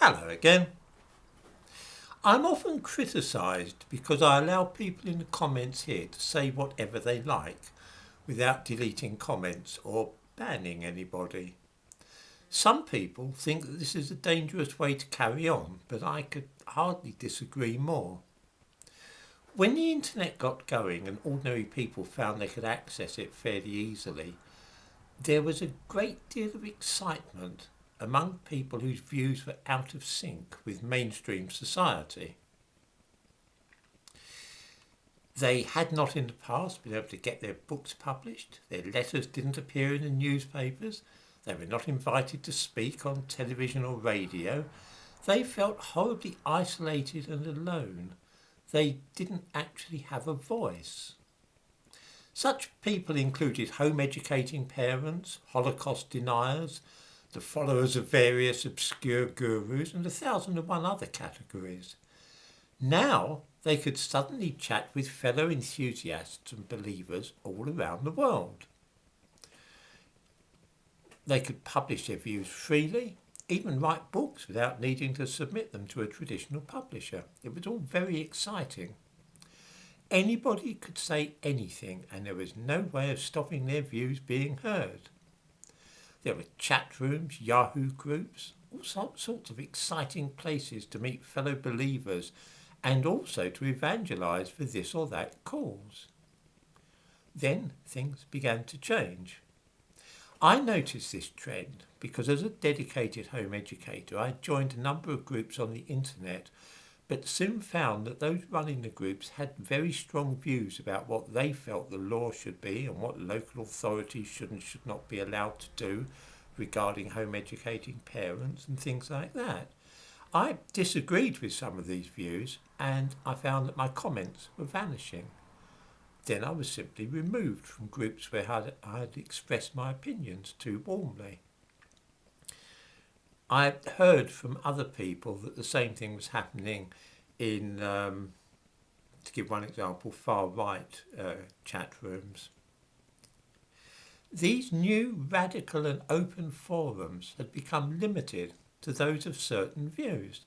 Hello again. I'm often criticised because I allow people in the comments here to say whatever they like without deleting comments or banning anybody. Some people think that this is a dangerous way to carry on, but I could hardly disagree more. When the internet got going and ordinary people found they could access it fairly easily, there was a great deal of excitement among people whose views were out of sync with mainstream society. They had not in the past been able to get their books published, their letters didn't appear in the newspapers, they were not invited to speak on television or radio, they felt horribly isolated and alone. They didn't actually have a voice. Such people included home educating parents, Holocaust deniers, the followers of various obscure gurus, and 1,001 other categories. Now they could suddenly chat with fellow enthusiasts and believers all around the world. They could publish their views freely, even write books without needing to submit them to a traditional publisher. It was all very exciting. Anybody could say anything, and there was no way of stopping their views being heard. There were chat rooms, Yahoo groups, all sorts of exciting places to meet fellow believers and also to evangelise for this or that cause. Then things began to change. I noticed this trend because as a dedicated home educator, I joined a number of groups on the internet, but soon found that those running the groups had very strong views about what they felt the law should be and what local authorities should and should not be allowed to do regarding home educating parents and things like that. I disagreed with some of these views and I found that my comments were vanishing. Then I was simply removed from groups where I had expressed my opinions too warmly. I heard from other people that the same thing was happening in, to give one example, far-right chat rooms. These new radical and open forums had become limited to those of certain views,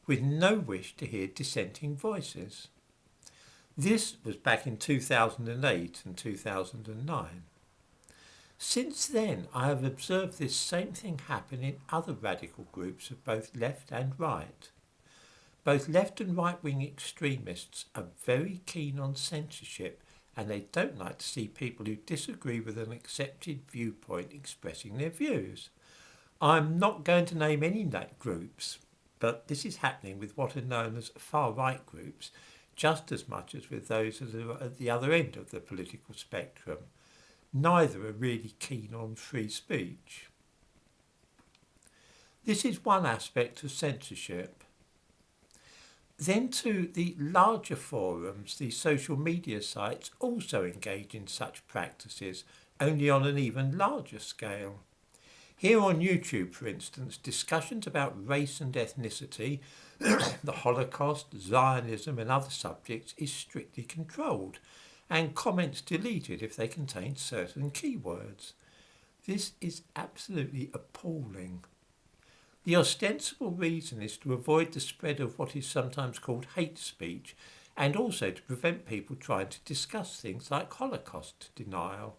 with no wish to hear dissenting voices. This was back in 2008 and 2009. Since then, I have observed this same thing happen in other radical groups of both left and right. Both left and right-wing extremists are very keen on censorship, and they don't like to see people who disagree with an accepted viewpoint expressing their views. I'm not going to name any groups, but this is happening with what are known as far-right groups, just as much as with those at the other end of the political spectrum. Neither are really keen on free speech. This is one aspect of censorship. Then too, the larger forums, the social media sites, also engage in such practices, only on an even larger scale. Here on YouTube, for instance, discussions about race and ethnicity, the Holocaust, Zionism and other subjects is strictly controlled, and comments deleted if they contain certain keywords. This is absolutely appalling. The ostensible reason is to avoid the spread of what is sometimes called hate speech, and also to prevent people trying to discuss things like Holocaust denial.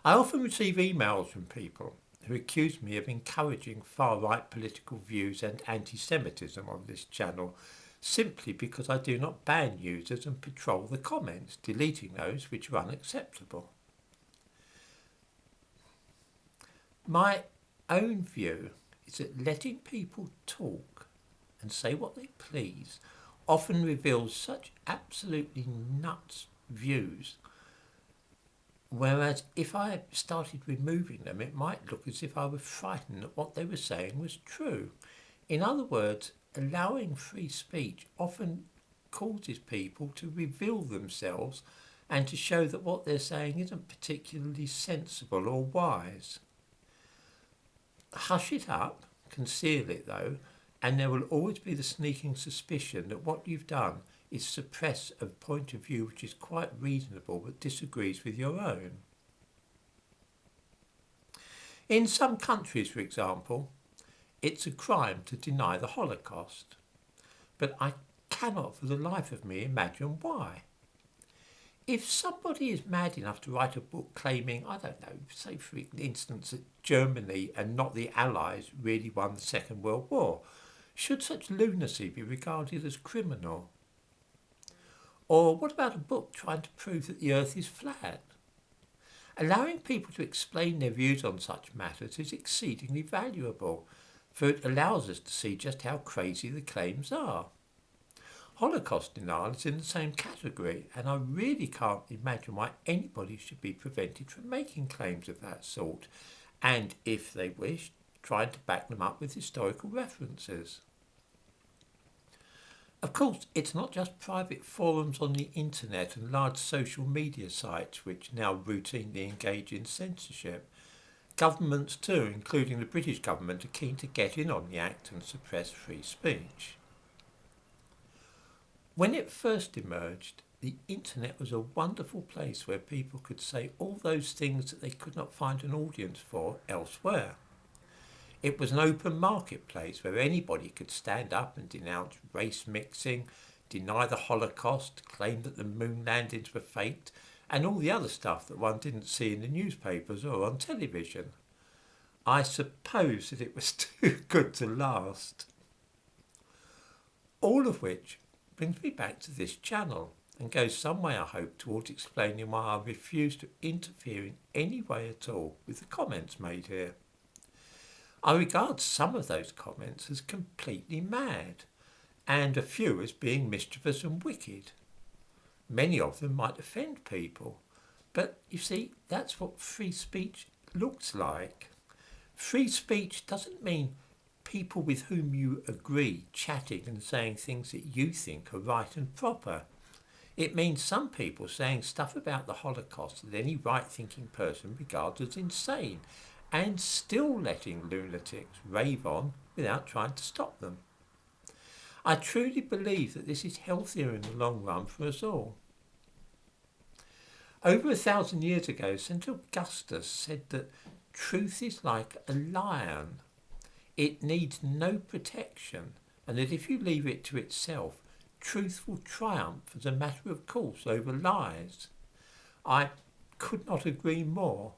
I often receive emails from people who accuse me of encouraging far-right political views and anti-Semitism on this channel, simply because I do not ban users and patrol the comments, deleting those which are unacceptable. My own view is that letting people talk and say what they please often reveals such absolutely nuts views, whereas if I started removing them, it might look as if I was frightened that what they were saying was true. In other words, allowing free speech often causes people to reveal themselves and to show that what they're saying isn't particularly sensible or wise. Hush it up, conceal it though, and there will always be the sneaking suspicion that what you've done is suppress a point of view which is quite reasonable but disagrees with your own. In some countries, for example, it's a crime to deny the Holocaust. But I cannot for the life of me imagine why. If somebody is mad enough to write a book claiming, I don't know, say for instance that Germany and not the Allies really won the Second World War, should such lunacy be regarded as criminal? Or what about a book trying to prove that the Earth is flat? Allowing people to explain their views on such matters is exceedingly valuable, for it allows us to see just how crazy the claims are. Holocaust denial is in the same category, and I really can't imagine why anybody should be prevented from making claims of that sort, and, if they wish, trying to back them up with historical references. Of course, it's not just private forums on the internet and large social media sites which now routinely engage in censorship. Governments too, including the British government, are keen to get in on the act and suppress free speech. When it first emerged, the internet was a wonderful place where people could say all those things that they could not find an audience for elsewhere. It was an open marketplace where anybody could stand up and denounce race mixing, deny the Holocaust, claim that the moon landings were faked, and all the other stuff that one didn't see in the newspapers or on television. I suppose that it was too good to last. All of which brings me back to this channel and goes some way, I hope, towards explaining why I refuse to interfere in any way at all with the comments made here. I regard some of those comments as completely mad, and a few as being mischievous and wicked. Many of them might offend people, but you see, that's what free speech looks like. Free speech doesn't mean people with whom you agree chatting and saying things that you think are right and proper. It means some people saying stuff about the Holocaust that any right-thinking person regards as insane, and still letting lunatics rave on without trying to stop them. I truly believe that this is healthier in the long run for us all. Over 1,000 years ago, St. Augustus said that truth is like a lion. It needs no protection, and that if you leave it to itself, truth will triumph as a matter of course over lies. I could not agree more.